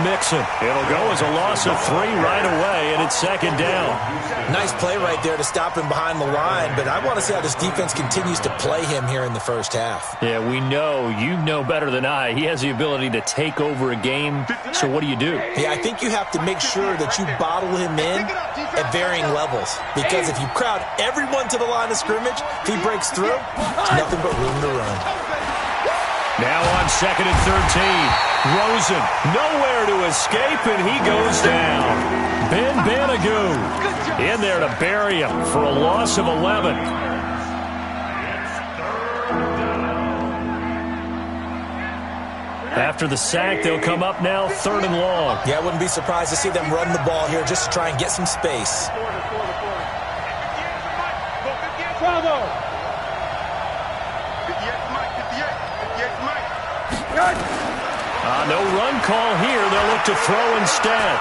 Mixon. It'll go as a loss of 3 right away, and it's second down. Nice play right there to stop him behind the line, but I want to see how this defense continues to play him here in the first half. Yeah, we know. You know better than I. He has the ability to take over a game, so what do you do? Yeah, I think you have to make sure that you bottle him in at varying levels, because if you crowd everyone to the line of scrimmage, if he breaks through, it's nothing but room to run. Now on 2nd and 13. Rosen nowhere to escape, and he goes down. Ben Banagoo in there to bury him for a loss of 11. After the sack, they'll come up now 3rd and long. Yeah, I wouldn't be surprised to see them run the ball here just to try and get some space. No run call here. They'll look to throw instead.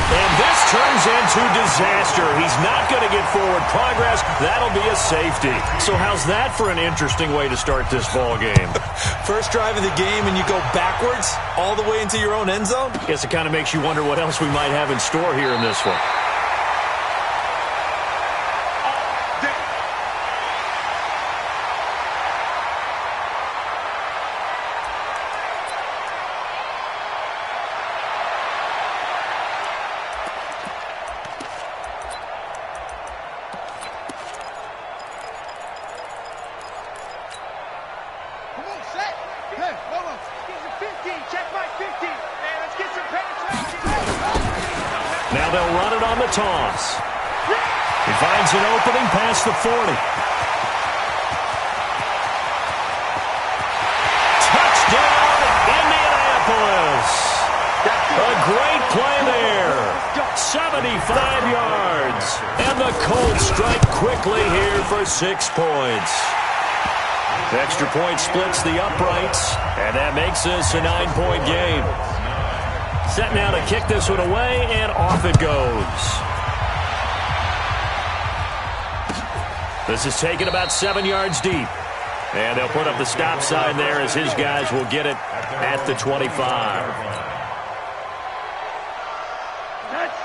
And this turns into disaster. He's not going to get forward progress. That'll be a safety. So how's that for an interesting way to start this ball game? First drive of the game and you go backwards all the way into your own end zone? Guess it kind of makes you wonder what else we might have in store here in this one. Now they'll run it on the toss. He finds an opening past the 40. Touchdown, Indianapolis. A great play there. 75 yards. And the Colts strike quickly here for 6 points. The extra point splits the uprights, and that makes this a 9-point game. Set now to kick this one away, and off it goes. This is taken about 7 yards deep. And they'll put up the stop sign there as his guys will get it at the 25.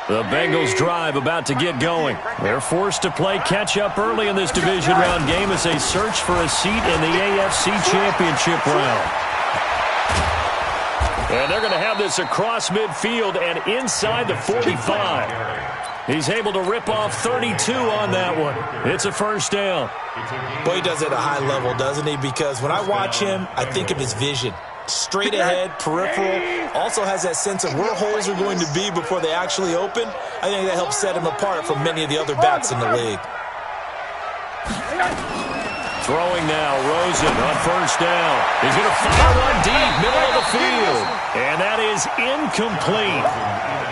The Bengals drive about to get going. They're forced to play catch-up early in this division round game as they search for a seat in the AFC Championship round. And they're going to have this across midfield and inside the 45. He's able to rip off 32 on that one. It's a first down. Boy, he does it at a high level, doesn't he? Because when I watch him, I think of his vision. Straight ahead, peripheral, also has that sense of where holes are going to be before they actually open. I think that helps set him apart from many of the other backs in the league. Throwing now, Rosen on first down. He's going to fire one deep, middle of the field. And that is incomplete.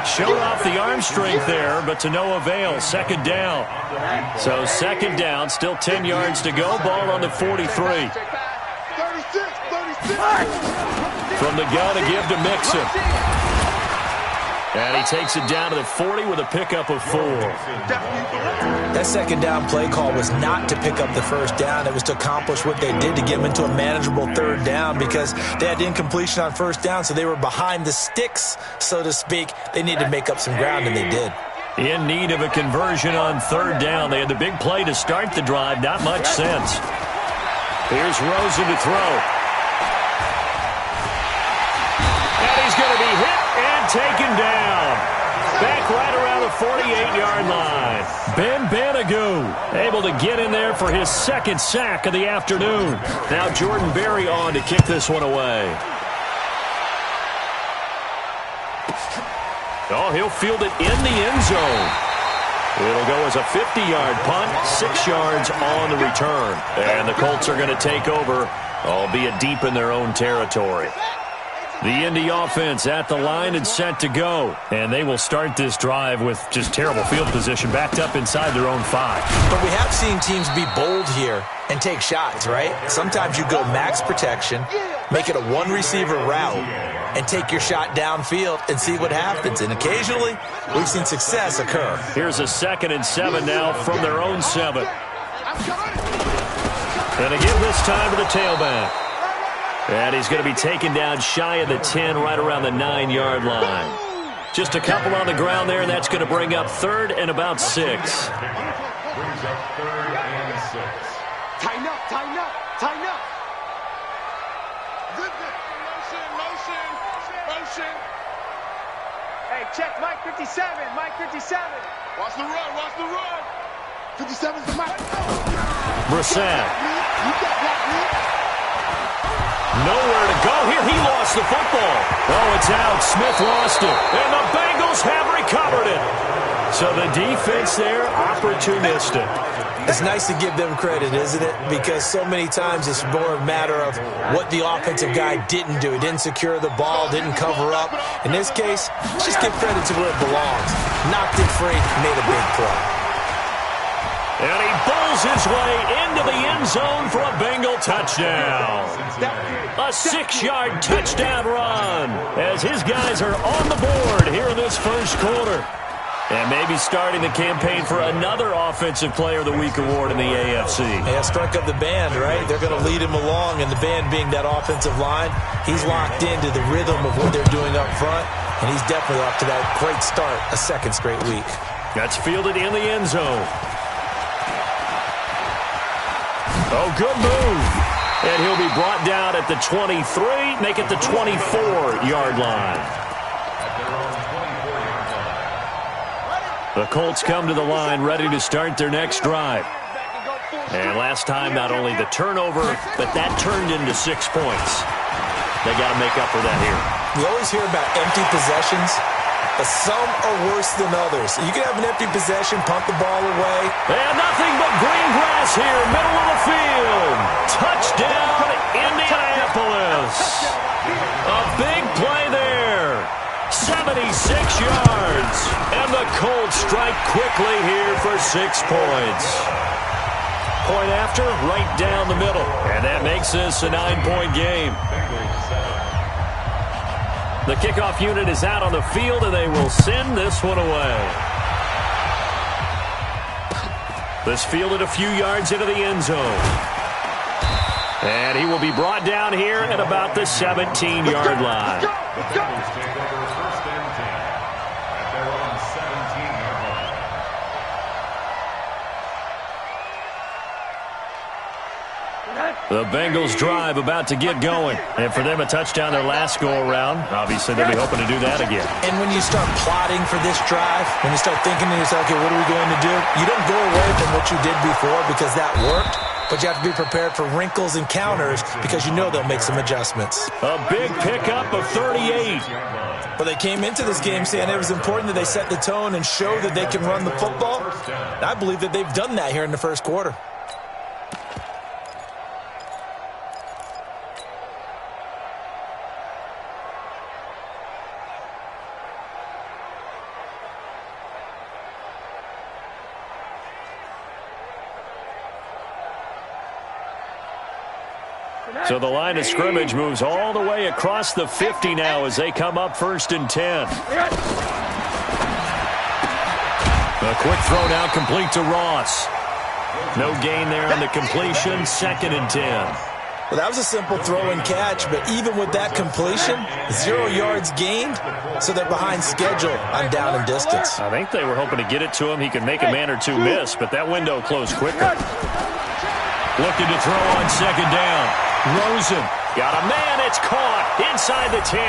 Showed off the arm strength there, but to no avail. Second down. So second down, still 10 yards to go. Ball on the 43. From the gun to give to Mixon. And he takes it down to the 40 with a pickup of 4. That second down play call was not to pick up the first down. It was to accomplish what they did to get them into a manageable third down because they had incompletion on first down, so they were behind the sticks, so to speak. They needed to make up some ground, and they did. In need of a conversion on third down. They had the big play to start the drive. Not much sense. Here's Rosen to throw. And he's going to be hit and taken down. Back right around the 48-yard line. Ben Banagoo able to get in there for his second sack of the afternoon. Now Jordan Berry on to kick this one away. Oh, he'll field it in the end zone. It'll go as a 50-yard punt, 6 yards on the return. And the Colts are going to take over, albeit deep in their own territory. The Indy offense at the line and set to go. And they will start this drive with just terrible field position, backed up inside their own 5. But we have seen teams be bold here and take shots, right? Sometimes you go max protection, make it a one-receiver route, and take your shot downfield and see what happens. And occasionally, we've seen success occur. Here's a 2nd and 7 now from their own 7. And again this time to the tailback. And he's going to be taken down shy of the 10, right around the 9-yard line. Just a couple on the ground there, and that's going to bring up 3rd and about 6. Brings up 3rd and 6. Tighten up, tighten up, tighten up. Motion. Hey, check Mike 57, Mike 57. Watch the run. 57's the Mike. Brissett. You got that, Nowhere to go here. He lost the football. Oh, it's out. Smith lost it. And the Bengals have recovered it. So the defense there, opportunistic. It's nice to give them credit, isn't it? Because so many times it's more a matter of what the offensive guy didn't do. He didn't secure the ball, didn't cover up. In this case, just give credit to where it belongs. Knocked it free, made a big play. And he bowls his way into the end zone for a Bengal touchdown. A 6-yard touchdown run as his guys are on the board here in this first quarter. And maybe starting the campaign for another Offensive Player of the Week award in the AFC. Yeah, strike up the band, right? They're going to lead him along, and the band being that offensive line, he's locked into the rhythm of what they're doing up front, and he's definitely off to that great start, a 2nd straight week. That's fielded in the end zone. Oh, good move. And he'll be brought down at the 23, make it the 24-yard line. The Colts come to the line ready to start their next drive. And last time, not only the turnover, but that turned into 6 points. They got to make up for that here. We always hear about empty possessions, but some are worse than others. You can have an empty possession, punt the ball away. And nothing but green grass here, middle of the field. Touchdown, Indianapolis. A big play there. 76 yards. And the Colts strike quickly here for 6 points. Point after, right down the middle. And that makes this a 9-point game. The kickoff unit is out on the field, and they will send this one away. This fielded a few yards into the end zone. And he will be brought down here at about the 17-yard line. The Bengals drive about to get going. And for them, a touchdown their last go-around. Obviously, they'll be hoping to do that again. And when you start plotting for this drive, when you start thinking to yourself, okay, what are we going to do? You don't go away from what you did before because that worked. But you have to be prepared for wrinkles and counters because you know they'll make some adjustments. A big pickup of 38. But they came into this game saying it was important that they set the tone and show that they can run the football. And I believe that they've done that here in the first quarter. So the line of scrimmage moves all the way across the 50 now as they come up 1st and 10. A quick throw now complete to Ross. No gain there on the completion, 2nd and 10. Well, that was a simple throw and catch, but even with that completion, 0 yards gained, so they're behind schedule on down and distance. I think they were hoping to get it to him. He could make a man or two miss, but that window closed quicker. Looking to throw on 2nd down. Rosen got a man. It's caught inside the 10.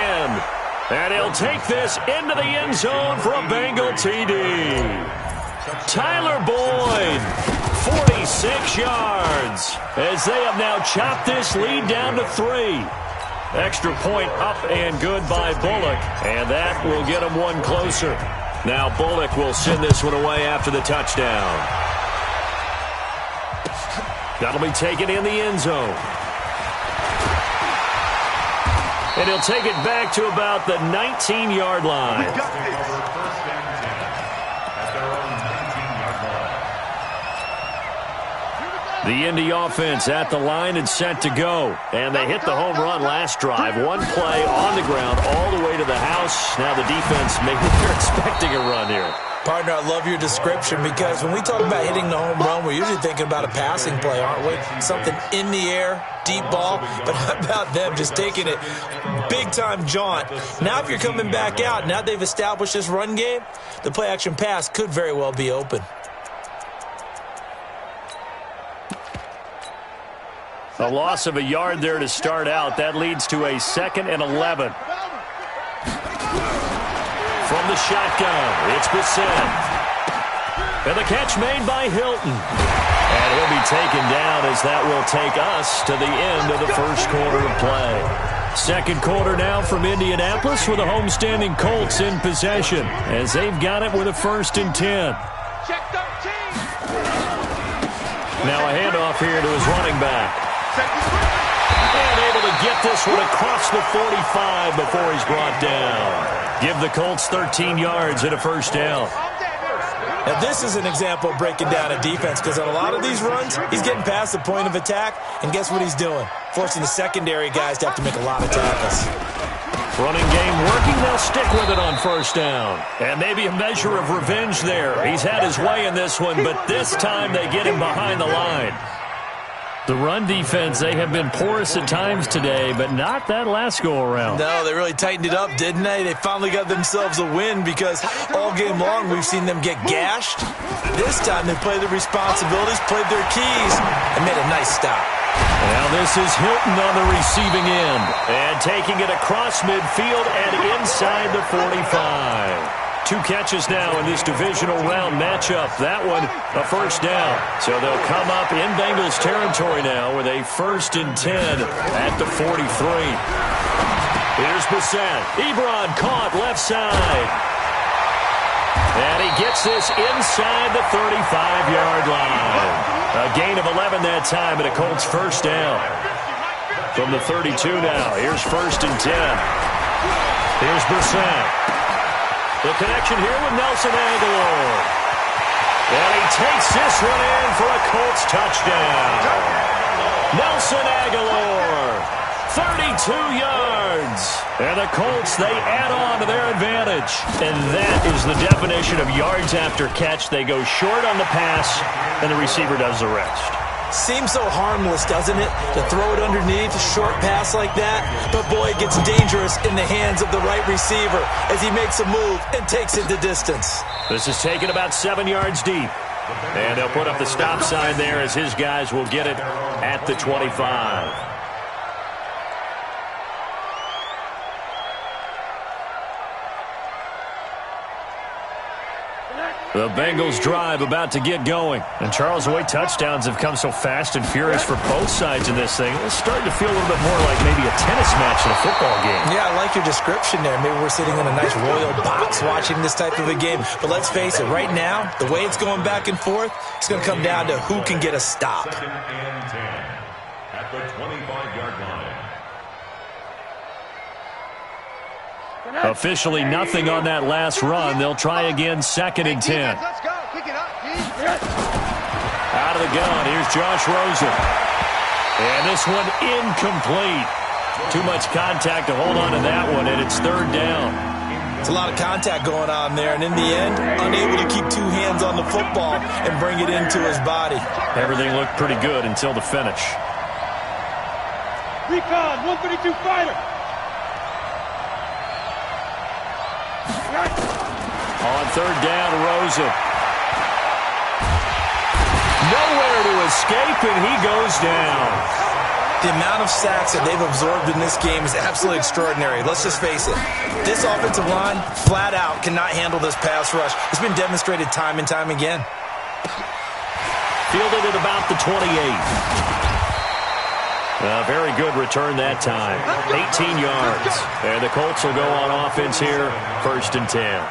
And he'll take this into the end zone for a Bengal TD. Tyler Boyd, 46 yards, as they have now chopped this lead down to 3. Extra point up and good by Bullock, and that will get him one closer. Now Bullock will send this one away after the touchdown. That'll be taken in the end zone. And he'll take it back to about the 19-yard line. The Indy offense at the line and set to go. And they hit the home run last drive. One play on the ground all the way to the house. Now the defense, maybe they're expecting a run here. Partner, I love your description because when we talk about hitting the home run, we're usually thinking about a passing play, aren't we? Something in the air, deep ball. But how about them just taking it big-time jaunt? Now if you're coming back out, now they've established this run game, the play-action pass could very well be open. A loss of a yard there to start out. That leads to a 2nd and 11. From the shotgun, it's Bissett. And the catch made by Hilton. And he'll be taken down as that will take us to the end of the first quarter of play. Second quarter now from Indianapolis with the homestanding Colts in possession as they've got it with a 1st and 10. Now a handoff here to his running back. And able to get this one across the 45 before he's brought down. Give the Colts 13 yards and a 1st down. Now this is an example of breaking down a defense because on a lot of these runs, he's getting past the point of attack, and guess what he's doing? Forcing the secondary guys to have to make a lot of tackles. Running game working, they'll stick with it on 1st down. And maybe a measure of revenge there. He's had his way in this one, but this time they get him behind the line. The run defense, they have been porous at times today, but not that last go-around. No, they really tightened it up, didn't they? They finally got themselves a win because all game long we've seen them get gashed. This time they played their responsibilities, played their keys, and made a nice stop. Now this is Hilton on the receiving end. And taking it across midfield and inside the 45. 2 catches now in this divisional round matchup. That one, a 1st down. So they'll come up in Bengals territory now with a 1st and 10 at the 43. Here's Bissett. Ebron caught left side. And he gets this inside the 35-yard line. A gain of 11 that time and a Colts 1st down. From the 32 now, here's 1st and 10. Here's Bissett. The connection here with Nelson Aguilar. And he takes this one in for a Colts touchdown. Nelson Aguilar, 32 yards. And the Colts, they add on to their advantage. And that is the definition of yards after catch. They go short on the pass, and the receiver does the rest. Seems so harmless, doesn't it, to throw it underneath a short pass like that? But boy, it gets dangerous in the hands of the right receiver as he makes a move and takes it the distance. This is taken about 7 yards deep. And they'll put up the stop sign there as his guys will get it at the 25. The Bengals drive about to get going. And Charles, the way touchdowns have come so fast and furious for both sides in this thing, it's starting to feel a little bit more like maybe a tennis match in a football game. Yeah, I like your description there. Maybe we're sitting in a nice royal box watching this type of a game. But let's face it, right now, the way it's going back and forth, it's going to come down to who can get a stop. 2nd and 10 at the 25-yard line. Officially nothing on that last run. They'll try again 2nd and 10. Let's go. Kick it up. Out of the gun, here's Josh Rosen. And this one incomplete. Too much contact to hold on to that one, and it's 3rd down. It's a lot of contact going on there, and in the end, unable to keep 2 hands on the football and bring it into his body. Everything looked pretty good until the finish. Recon, 132 fighter. On 3rd down, Rosen. Nowhere to escape, and he goes down. The amount of sacks that they've absorbed in this game is absolutely extraordinary. Let's just face it. This offensive line, flat out, cannot handle this pass rush. It's been demonstrated time and time again. Fielded at about the 28. A very good return that time. 18 yards. And the Colts will go on offense here, 1st and 10.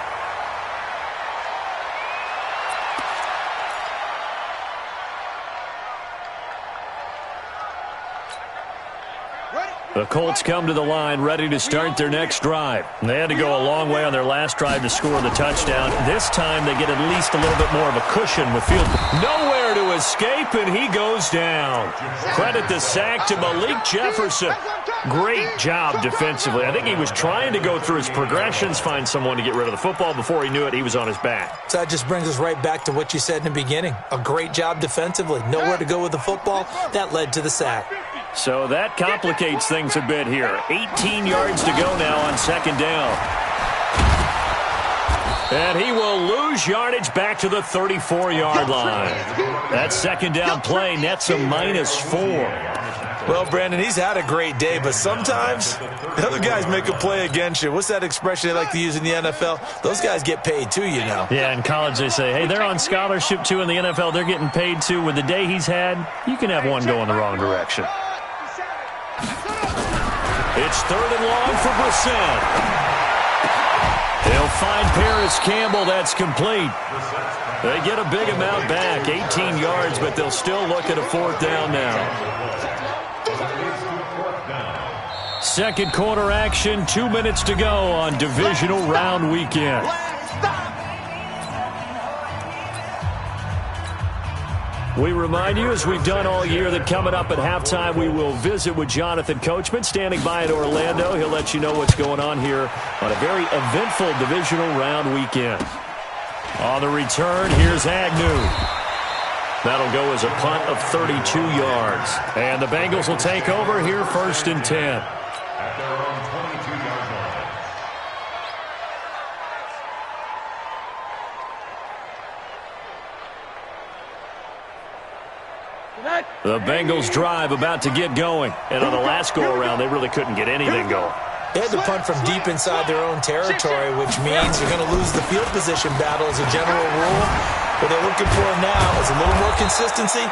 The Colts come to the line ready to start their next drive. They had to go a long way on their last drive to score the touchdown. This time they get at least a little bit more of a cushion with field. Nowhere to escape, and he goes down. Credit the sack to Malik Jefferson. Great job defensively. I think he was trying to go through his progressions, find someone to get rid of the football. Before he knew it, he was on his back. So that just brings us right back to what you said in the beginning. A great job defensively. Nowhere to go with the football. That led to the sack. So that complicates things a bit here. 18 yards to go now on second down. And he will lose yardage back to the 34-yard line. That second down play nets a -4. Well, Brandon, he's had a great day, but sometimes the other guys make a play against you. What's that expression they like to use in the NFL? Those guys get paid too, you know. Yeah, in college they say, hey, they're on scholarship too. In the NFL, they're getting paid too. With the day he's had, you can have one go in the wrong direction. It's third and long for Brissett. He'll find Paris Campbell. That's complete. They get a big amount back, 18 yards, but they'll still look at a fourth down now. Second quarter action, 2 minutes to go on divisional round weekend. We remind you, as we've done all year, that coming up at halftime, we will visit with Jonathan Coachman, standing by in Orlando. He'll let you know what's going on here on a very eventful divisional round weekend. On the return, here's Agnew. That'll go as a punt of 32 yards. And the Bengals will take over here, 1st and 10. At their own 22-yard line. The Bengals drive about to get going. And on the last go-around, they really couldn't get anything going. They had to punt from deep inside their own territory, which means you're going to lose the field position battle as a general rule. What they're looking for now is a little more consistency,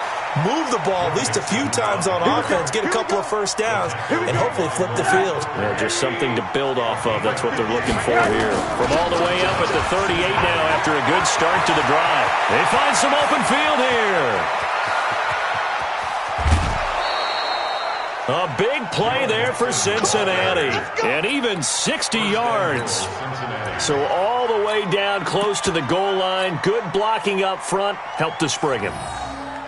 move the ball at least a few times on offense, get a couple of first downs, and hopefully flip the field. Yeah, just something to build off of. That's what they're looking for here. From all the way up at the 38 now after a good start to the drive. They find some open field here. A big play there for Cincinnati. And even 60 yards. So all the way down close to the goal line. Good blocking up front. Helped to spring him.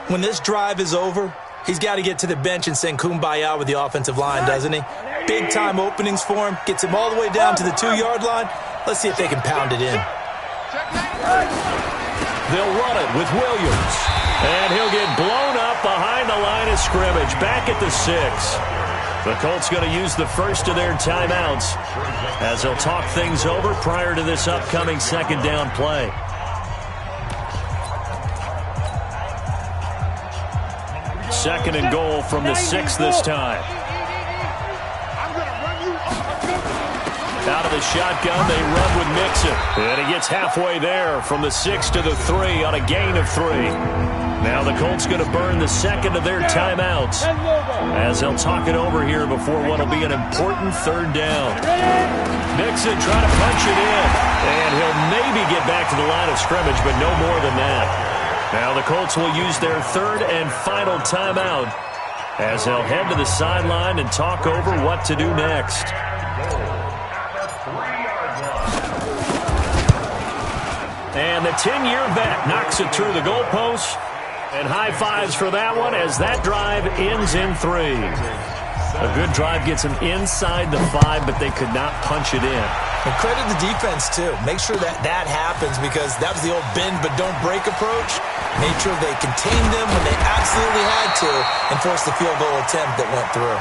When this drive is over, he's got to get to the bench and sing Kumbaya with the offensive line, doesn't he? Big-time openings for him. Gets him all the way down to the 2-yard line. Let's see if they can pound it in. They'll run it with Williams. And he'll get blown up behind the line of scrimmage. Back at the 6. The Colts going to use the first of their timeouts as they'll talk things over prior to this upcoming second down play. Second and goal from the 6 this time. Out of the shotgun, they run with Mixon. And he gets halfway there from the 6 to the 3 on a gain of 3. Now the Colts going to burn the second of their timeouts as they'll talk it over here before what will be an important third down. Mixon trying to punch it in. And he'll maybe get back to the line of scrimmage, but no more than that. Now the Colts will use their third and final timeout as they'll head to the sideline and talk over what to do next. And the 10-year vet knocks it through the goalpost. And high fives for that one as that drive ends in 3. A good drive gets them inside the 5, but they could not punch it in. And credit the defense, too. Make sure that happens because that was the old bend but don't break approach. Made sure they contained them when they absolutely had to and forced the field goal attempt that went through.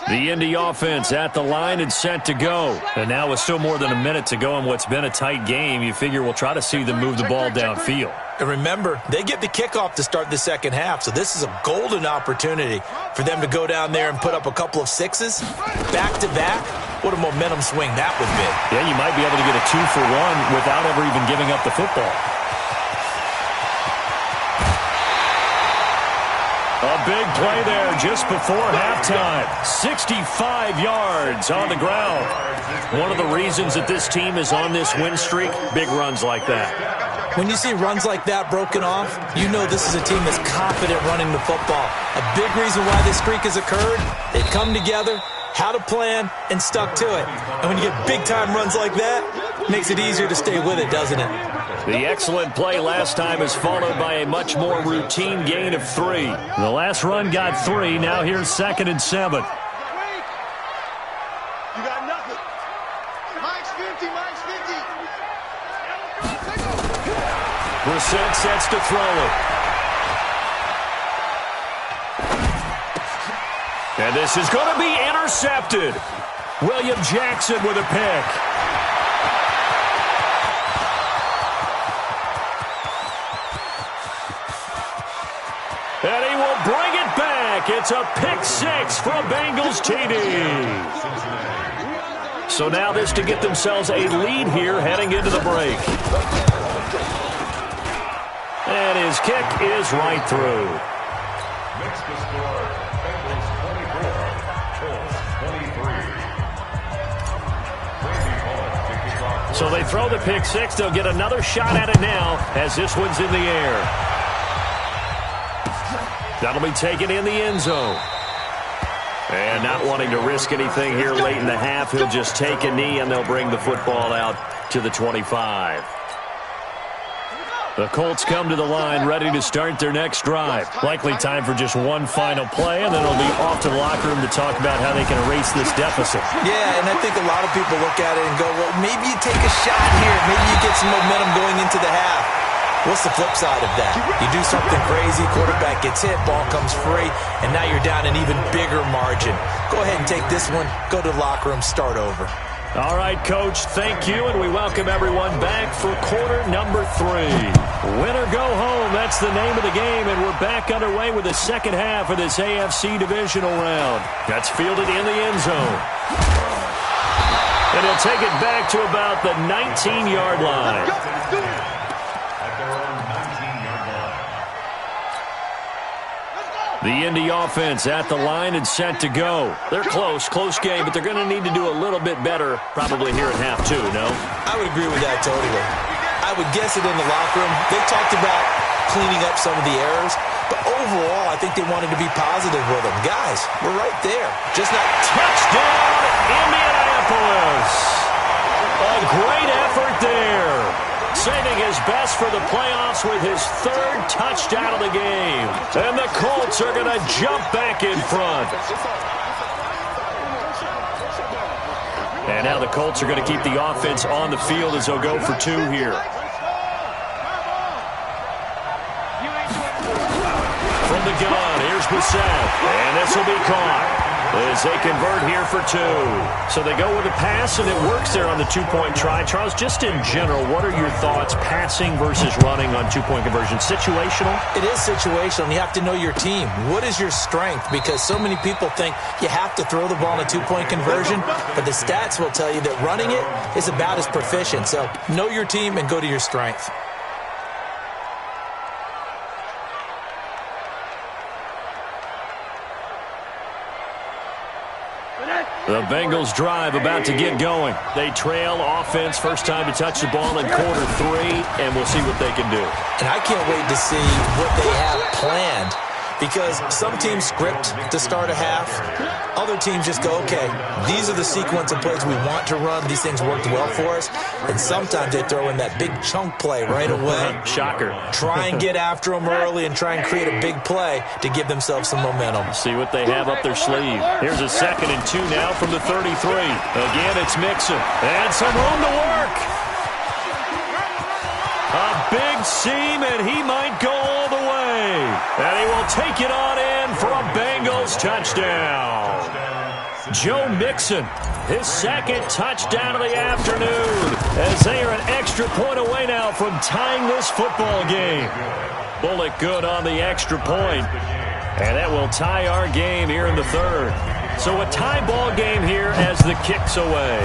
The Indy offense at the line and set to go. And now with still more than a minute to go in what's been a tight game, you figure we'll try to see them move the ball downfield. And remember, they get the kickoff to start the second half, so this is a golden opportunity for them to go down there and put up a couple of 6s back-to-back. What a momentum swing that would be. Yeah, you might be able to get a 2-for-1 without ever even giving up the football. big play there just before halftime. 65 yards on the ground. One of the reasons that this team is on this win streak, big runs like that. When you see runs like that broken off, you know this is a team that's confident running the football. A big reason why this streak has occurred, they've come together, had a plan, and stuck to it. And when you get big-time runs like that, it makes it easier to stay with it, doesn't it? The excellent play last time is followed by a much more routine gain of 3. The last run got 3. Now here's 2nd and 7. You got nothing. Mike's 50, Mike's 50. Brissett sets to throw it. And this is going to be intercepted. William Jackson with a pick. And he will bring it back. It's a pick 6 for a Bengals TD. So now this to get themselves a lead here heading into the break. And his kick is right through. Makes the score Bengals 24, Colts 23. So they throw the pick 6. They'll get another shot at it now as this one's in the air. That'll be taken in the end zone. And not wanting to risk anything here late in the half, he'll just take a knee and they'll bring the football out to the 25. The Colts come to the line ready to start their next drive. Likely time for just one final play, and then it'll be off to the locker room to talk about how they can erase this deficit. Yeah, and I think a lot of people look at it and go, well, maybe you take a shot here. Maybe you get some momentum going into the half. What's the flip side of that? You do something crazy, quarterback gets hit, ball comes free, and now you're down an even bigger margin. Go ahead and take this one, go to the locker room, start over. All right, Coach, thank you, and we welcome everyone back for quarter number 3. Win or go home, that's the name of the game, and we're back underway with the second half of this AFC divisional round. That's fielded in the end zone. And he'll take it back to about the 19-yard line. The Indy offense at the line and set to go. They're close game, but they're going to need to do a little bit better probably here at half 2, no? I would agree with that totally. I would guess it in the locker room. They talked about cleaning up some of the errors, but overall, I think they wanted to be positive with them. Guys, we're right there. Just not touchdown, Indianapolis. A great effort there. Saving his best for the playoffs with his 3rd touchdown of the game. And the Colts are going to jump back in front. And now the Colts are going to keep the offense on the field as they'll go for 2 here. From the gun, here's Brissett. And this will be caught as they convert here for 2. So they go with a pass, and it works there on the 2-point try. Charles, just in general, what are your thoughts passing versus running on 2-point conversion? Situational? It is situational, and you have to know your team. What is your strength? Because so many people think you have to throw the ball in a 2-point conversion, but the stats will tell you that running it is about as proficient. So know your team and go to your strength. The Bengals drive about to get going. They trail offense, first time to touch the ball in quarter 3, and we'll see what they can do. And I can't wait to see what they have planned, because some teams script to start a half. Other teams just go, okay, these are the sequence of plays we want to run. These things worked well for us. And sometimes they throw in that big chunk play right away. Shocker. Try and get after them early and try and create a big play to give themselves some momentum. See what they have up their sleeve. Here's a 2nd and 2 now from the 33. Again, it's Mixon. And some room to work. A big seam, and he might go all the way. And he will take it on in for a Bengals touchdown. Joe Mixon, his 2nd touchdown of the afternoon, as they are an extra point away now from tying this football game. Bullock good on the extra point, and that will tie our game here in the 3rd. So a tie ball game here as the kick's away.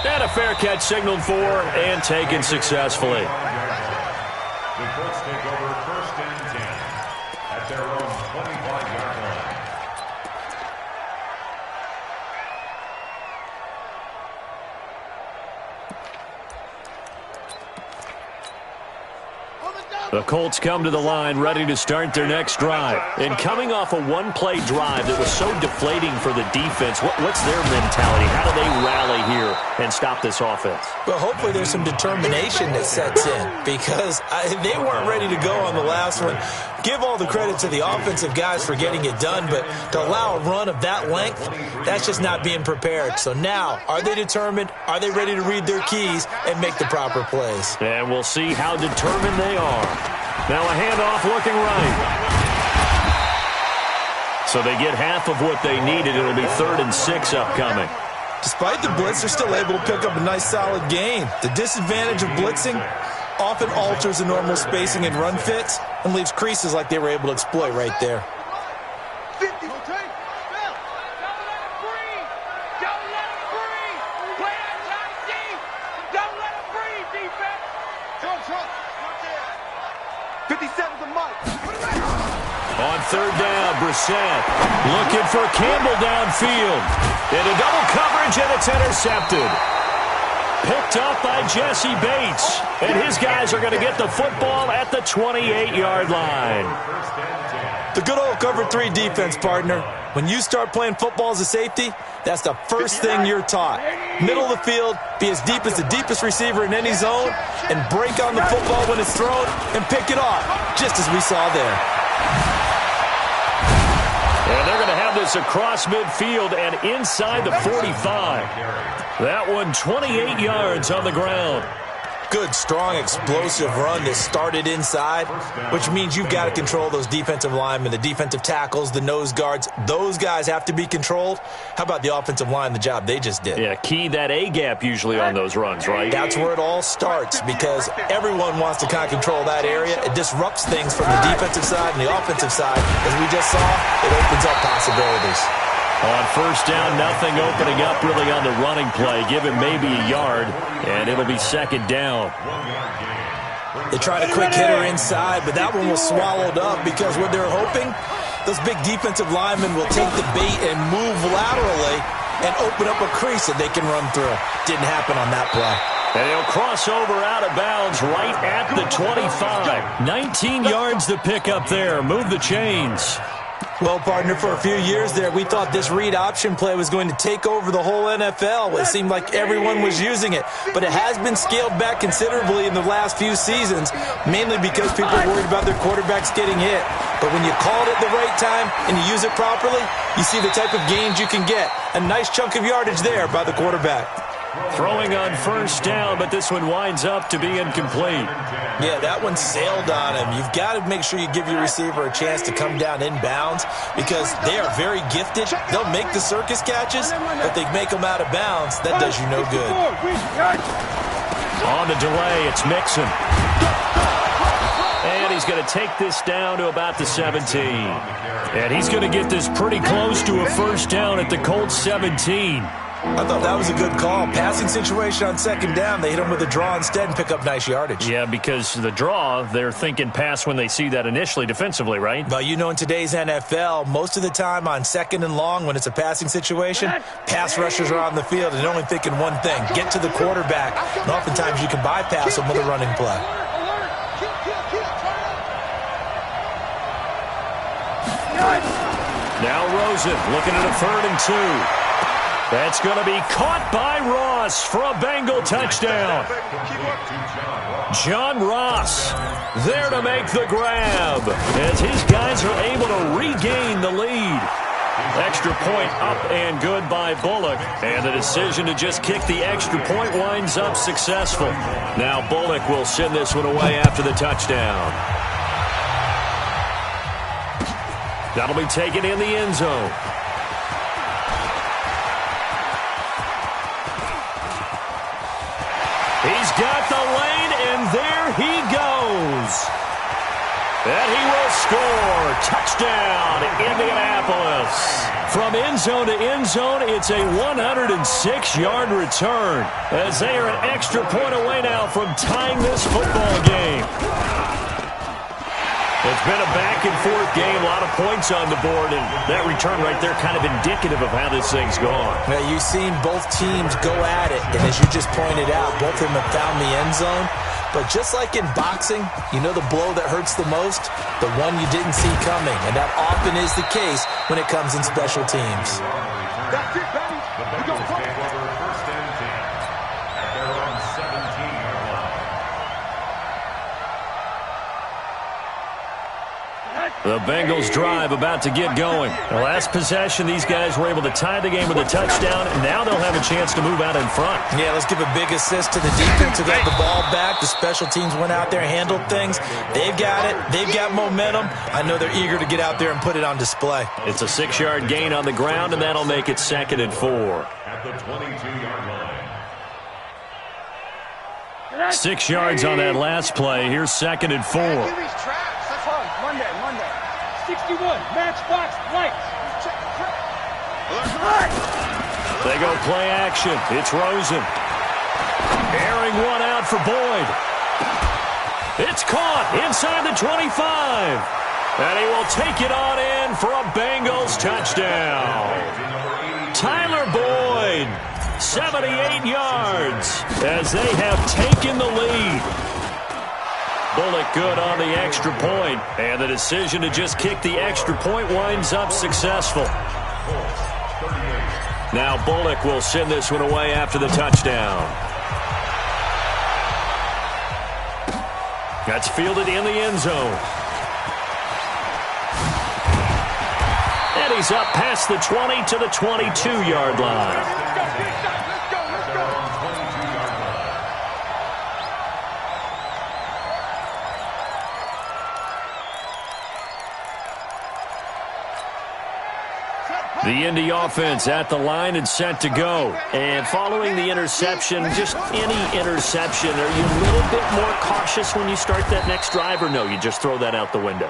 And a fair catch signaled for and taken successfly. The Colts take over 1st and 10. The Colts come to the line ready to start their next drive. And coming off a one-play drive that was so deflating for the defense, what's their mentality? How do they rally here and stop this offense? Well, hopefully there's some determination that sets in because they weren't ready to go on the last one. Give all the credit to the offensive guys for getting it done, but to allow a run of that length, that's just not being prepared. So now, are they determined? Are they ready to read their keys and make the proper plays? And we'll see how determined they are. Now a handoff looking right. So they get half of what they needed. It'll be 3rd and 6 upcoming. Despite the blitz, they're still able to pick up a nice solid gain. The disadvantage of blitzing often alters the normal spacing and run fits and leaves creases like they were able to exploit right there. 50. Don't let him breathe. Don't let him breathe. Play outside deep. Don't let him breathe, defense. Trump. 57's a Mike. On 3rd down, Brissett looking for Campbell downfield. Into double coverage, and it's intercepted. Picked up by Jesse Bates. And his guys are going to get the football at the 28-yard line. The good old cover 3 defense, partner. When you start playing football as a safety, that's the first thing you're taught. Middle of the field, be as deep as the deepest receiver in any zone, and break on the football when it's thrown and pick it off, just as we saw there. And they're going to have this across midfield and inside the 45. That one 28 yards on the ground. Good, strong, explosive run that started inside, which means you've got to control those defensive linemen, the defensive tackles, the nose guards. Those guys have to be controlled. How about the offensive line, the job they just did? Yeah, key that A-gap usually on those runs, right? That's where it all starts because everyone wants to kind of control that area. It disrupts things from the defensive side and the offensive side. As we just saw, it opens up possibilities. On 1st down, nothing opening up really on the running play. Give him maybe a yard, and it'll be 2nd down. They tried a quick hitter inside, but that one was swallowed up because what they're hoping, those big defensive linemen will take the bait and move laterally and open up a crease that they can run through. Didn't happen on that play. And he'll cross over out of bounds right at the 25. 19 yards to pick up there. Move the chains. Well, partner, for a few years there, we thought this read option play was going to take over the whole NFL. It seemed like everyone was using it, but it has been scaled back considerably in the last few seasons, mainly because people are worried about their quarterbacks getting hit. But when you call it at the right time and you use it properly, you see the type of gains you can get. A nice chunk of yardage there by the quarterback. Throwing on 1st down, but this one winds up to be incomplete. Yeah, that one sailed on him. You've got to make sure you give your receiver a chance to come down inbounds because they are very gifted. They'll make the circus catches, but they make them out of bounds. That does you no good. On the delay, it's Mixon. And he's going to take this down to about the 17. And he's going to get this pretty close to a 1st down at the Colts 17. I thought that was a good call. Passing situation on 2nd down. They hit him with a draw instead and pick up nice yardage. Yeah, because the draw, they're thinking pass when they see that initially defensively, right? Well, you know, in today's NFL, most of the time on 2nd and long, when it's a passing situation, pass rushers are on the field and they're only thinking one thing, get to the quarterback. And oftentimes you can bypass them with a running play. Now Rosen looking at a 3rd and 2. That's going to be caught by Ross for a Bengal touchdown. John Ross there to make the grab as his guys are able to regain the lead. Extra point up and good by Bullock. And the decision to just kick the extra point winds up successful. Now Bullock will send this one away after the touchdown. That'll be taken in the end zone. He's got the lane, and there he goes. And he will score. Touchdown, Indianapolis. From end zone to end zone, it's a 106-yard return as they are an extra point away now from tying this football game. It's been a back-and-forth game, a lot of points on the board, and that return right there kind of indicative of how this thing's gone. Now, you've seen both teams go at it, and as you just pointed out, both of them have found the end zone. But just like in boxing, you know the blow that hurts the most? The one you didn't see coming, and that often is the case when it comes in special teams. That's it, baby. The Bengals take over first and 10 at their own 17-yard line. The Bengals drive about to get going. The last possession, these guys were able to tie the game with a touchdown, and now they'll have a chance to move out in front. Yeah, let's give a big assist to the defense who got the ball back. The special teams went out there and handled things. They've got it. They've got momentum. I know they're eager to get out there and put it on display. It's a 6-yard gain on the ground, and that'll make it 2nd and 4. At the 22-yard line. 6 yards on that last play. Here's 2nd and 4. Give these traps. That's fun. Monday. 61. Matchbox lights. They go play action. It's Rosen. Airing one out for Boyd. It's caught inside the 25. And he will take it on in for a Bengals touchdown. Tyler Boyd, 78 yards as they have taken the lead. Bullock good on the extra point, and the decision to just kick the extra point winds up successful. Now Bullock will send this one away after the touchdown. That's fielded in the end zone. And he's up past the 20 to the 22-yard line. The Indy offense at the line and set to go. And following the interception, just any interception, are you a little bit more cautious when you start that next drive, or no, you just throw that out the window?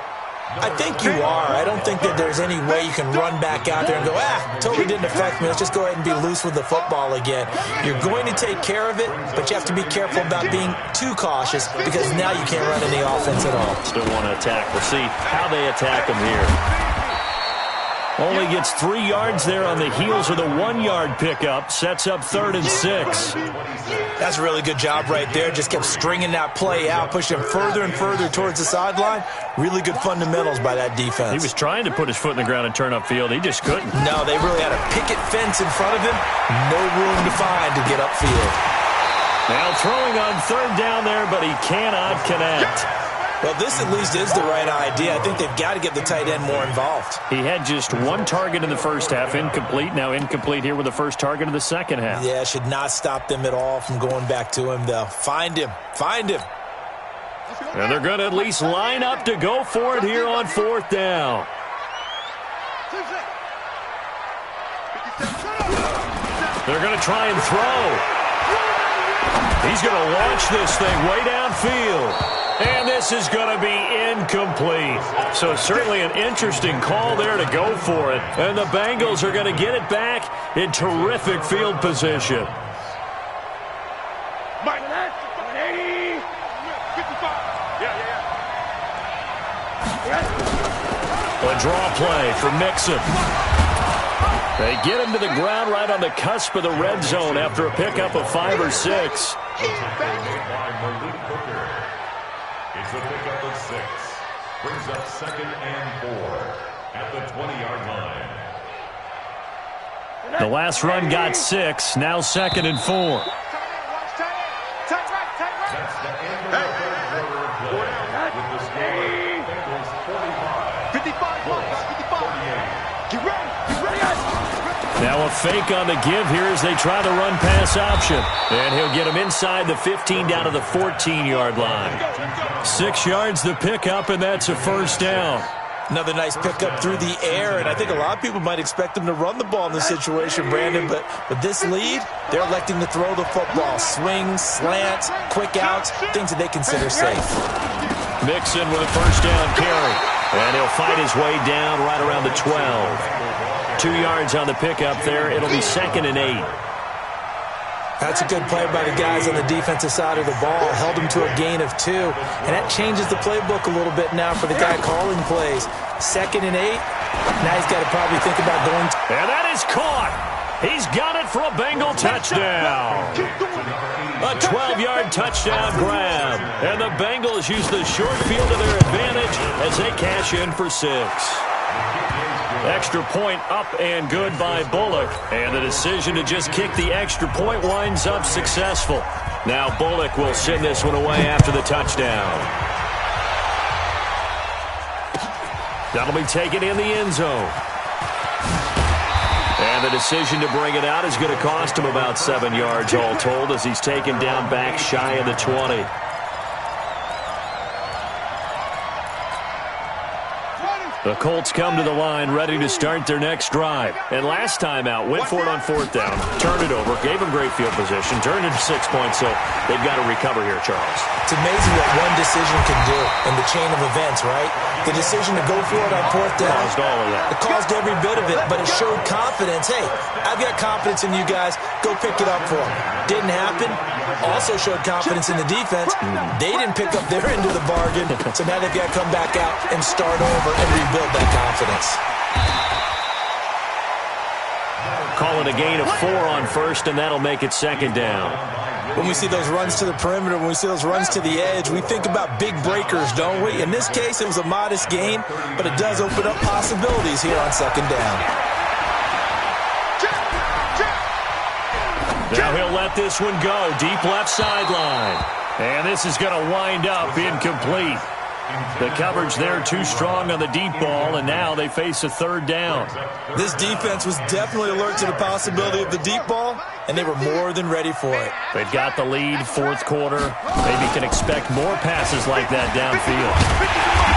I think you are. I don't think that there's any way you can run back out there and go, totally didn't affect me. Let's just go ahead and be loose with the football again. You're going to take care of it, but you have to be careful about being too cautious because now you can't run any offense at all. Still want to attack. We'll see how they attack them here. Only gets 3 yards there on the heels of the 1-yard pickup. Sets up 3rd and 6. That's a really good job right there. Just kept stringing that play out, pushing him further and further towards the sideline. Really good fundamentals by that defense. He was trying to put his foot in the ground and turn upfield. He just couldn't. No, they really had a picket fence in front of him. No room to find to get upfield. Now throwing on 3rd down there, but he cannot connect. Well, this at least is the right idea. I think they've got to get the tight end more involved. He had just 1 target in the first half, incomplete. Now incomplete here with the first target of the second half. Yeah, should not stop them at all from going back to him, though. Find him. Find him. And they're going to at least line up to go for it here on 4th down. They're going to try and throw. He's going to launch this thing way downfield. And this is going to be incomplete. So certainly an interesting call there to go for it. And the Bengals are going to get it back in terrific field position. A draw play for Mixon. They get him to the ground right on the cusp of the red zone after a pickup of 5 or 6. It's a pickup of 6. Brings up 2nd and 4 at the 20-yard line. The last run got 6. Now 2nd and 4. That's the end of the third quarter of play. With the score, Bengals 45. 48. Get ready. Now a fake on the give here as they try the run-pass option. And he'll get him inside the 15 down to the 14-yard line. 6 yards the pickup, and that's a 1st down. Another nice pickup through the air, and I think a lot of people might expect them to run the ball in this situation, Brandon, but with this lead, they're electing to throw the football. Swings, slants, quick outs, things that they consider safe. Mixon with a 1st down carry. And he'll fight his way down right around the 12. 2 yards on the pickup there. It'll be 2nd and 8. That's a good play by the guys on the defensive side of the ball. Held them to a gain of 2. And that changes the playbook a little bit now for the guy calling plays. 2nd and 8. Now he's got to probably think about going. And that is caught. He's got it for a Bengal touchdown. A 12-yard touchdown grab. And the Bengals use the short field to their advantage as they cash in for 6. Extra point up and good by Bullock. And the decision to just kick the extra point winds up successful. Now Bullock will send this one away after the touchdown. That'll be taken in the end zone. And the decision to bring it out is going to cost him about 7 yards all told as he's taken down back shy of the 20. The Colts come to the line ready to start their next drive. And last time out, went for it on 4th down, turned it over, gave them great field position, turned it to 6 points, so they've got to recover here, Charles. It's amazing what one decision can do in the chain of events, right? The decision to go for it on 4th down. Caused all of that. It caused every bit of it, but it showed confidence. Hey, I've got confidence in you guys. Go pick it up for them. Didn't happen. Also showed confidence in the defense. They didn't pick up their end of the bargain, so now they've got to come back out and start over and rebuild that confidence. Calling a gain of 4 on 1st, and that'll make it 2nd down. When we see those runs to the perimeter, when we see those runs to the edge, we think about big breakers, don't we? In this case, it was a modest gain, but it does open up possibilities here on 2nd down. Now he'll let this one go. Deep left sideline. And this is going to wind up incomplete. The coverage there too strong on the deep ball, and now they face a 3rd down. This defense was definitely alert to the possibility of the deep ball, and they were more than ready for it. They've got the lead, 4th quarter. Maybe can expect more passes like that downfield.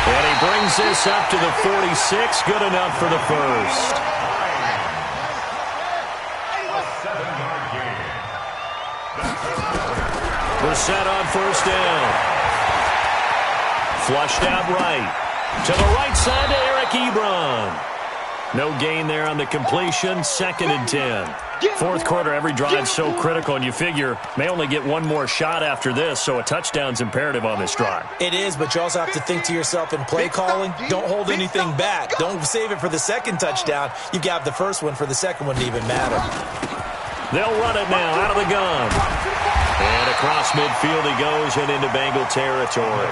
And he brings this up to the 46. Good enough for the 1st. Brissett on 1st down. Flushed out right. To the right side to Eric Ebron. No gain there on the completion. 2nd and 10. 4th quarter, every drive so critical, and you figure may only get one more shot after this, so a touchdown's imperative on this drive. It is, but you also have to think to yourself in play calling, don't hold anything back. Don't save it for the 2nd touchdown. You got the 1st one for the 2nd one to even matter. They'll run it now out of the gun. And across midfield he goes and into Bengal territory.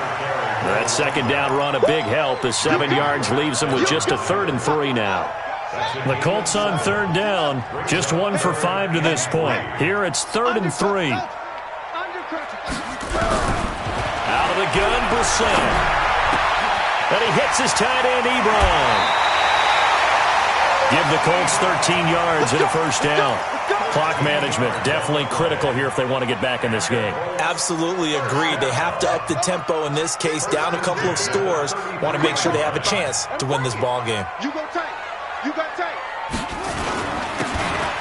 That 2nd down run a big help as 7 yards leaves them with just a 3rd and 3 now. The Colts on 3rd down, just 1 for 5 to this point. Here it's 3rd and 3. Out of the gun, Brissett. And he hits his tight end, Ebron. Give the Colts 13 yards and a 1st down. Clock management definitely critical here if they want to get back in this game. Absolutely agreed. They have to up the tempo in this case, down a couple of scores. Want to make sure they have a chance to win this ball game. You go tight. You got tight.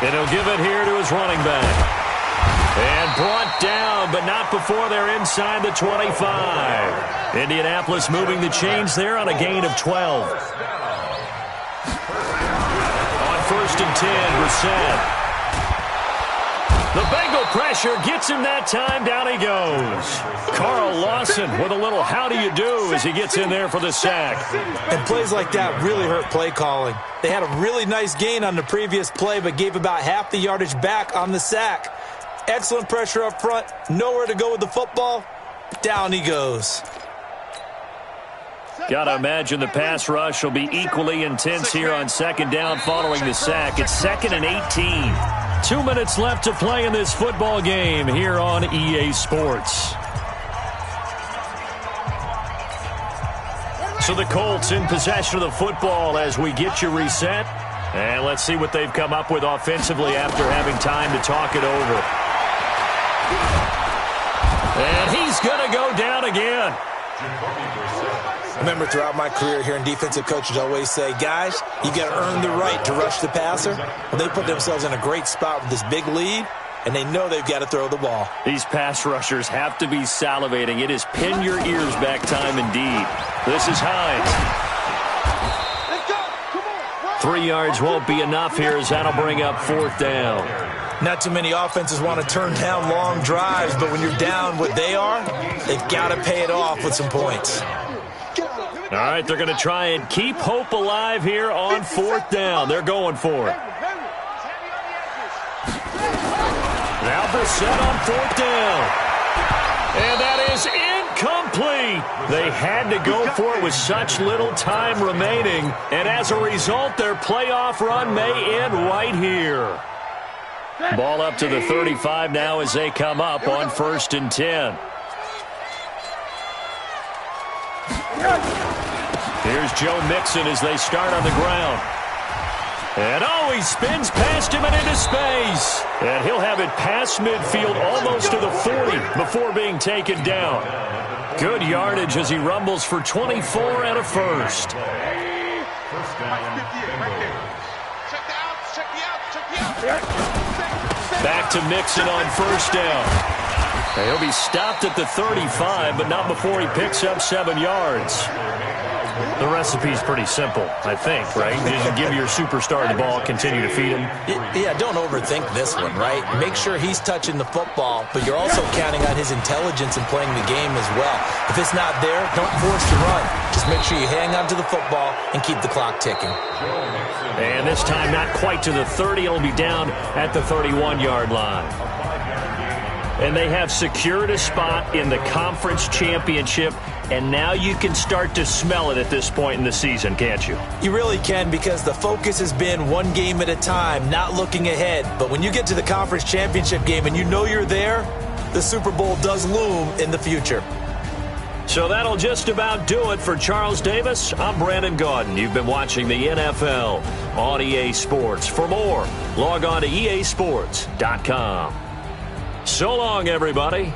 And he'll give it here to his running back. And brought down, but not before they're inside the 25. Indianapolis moving the chains there on a gain of 12. On 1st and 10, Brissett. The Bengal pressure gets him that time. Down he goes. Carl Lawson with a little how do you do as he gets in there for the sack. And plays like that really hurt play calling. They had a really nice gain on the previous play, but gave about half the yardage back on the sack. Excellent pressure up front. Nowhere to go with the football. Down he goes. Gotta imagine the pass rush will be equally intense here on 2nd down following the sack. It's 2nd and 18. 2 minutes left to play in this football game here on EA Sports. So the Colts in possession of the football as we get you reset. And let's see what they've come up with offensively after having time to talk it over. And he's going to go down again. I remember throughout my career hearing defensive coaches always say, guys, you got to earn the right to rush the passer. Well, they put themselves in a great spot with this big lead, and they know they've got to throw the ball. These pass rushers have to be salivating. It is pin your ears back time indeed. This is Hines. 3 yards won't be enough here as that'll bring up 4th down. Not too many offenses want to turn down long drives, but when you're down what they are, they've got to pay it off with some points. All right, they're going to try and keep hope alive here on 4th down. They're going for it. Now Brissett on 4th down. And that is incomplete. They had to go for it with such little time remaining. And as a result, their playoff run may end right here. Ball up to the 35 now as they come up on 1st and 10. Here's Joe Mixon as they start on the ground. And he spins past him and into space. And he'll have it past midfield almost to the 40 before being taken down. Good yardage as he rumbles for 24 and a first. Back to Mixon on 1st down. He'll be stopped at the 35, but not before he picks up 7 yards. The recipe's pretty simple, I think, right? Just give your superstar the ball, continue to feed him. Yeah, don't overthink this one, right? Make sure he's touching the football, but you're also counting on his intelligence in playing the game as well. If it's not there, don't force the run. Just make sure you hang on to the football and keep the clock ticking. And this time, not quite to the 30. It'll be down at the 31-yard line. And they have secured a spot in the conference championship, and now you can start to smell it at this point in the season, can't you? You really can, because the focus has been one game at a time, not looking ahead. But when you get to the conference championship game and you know you're there, the Super Bowl does loom in the future. So that'll just about do it for Charles Davis. I'm Brandon Gaudin. You've been watching the NFL on EA Sports. For more, log on to easports.com. So long, everybody.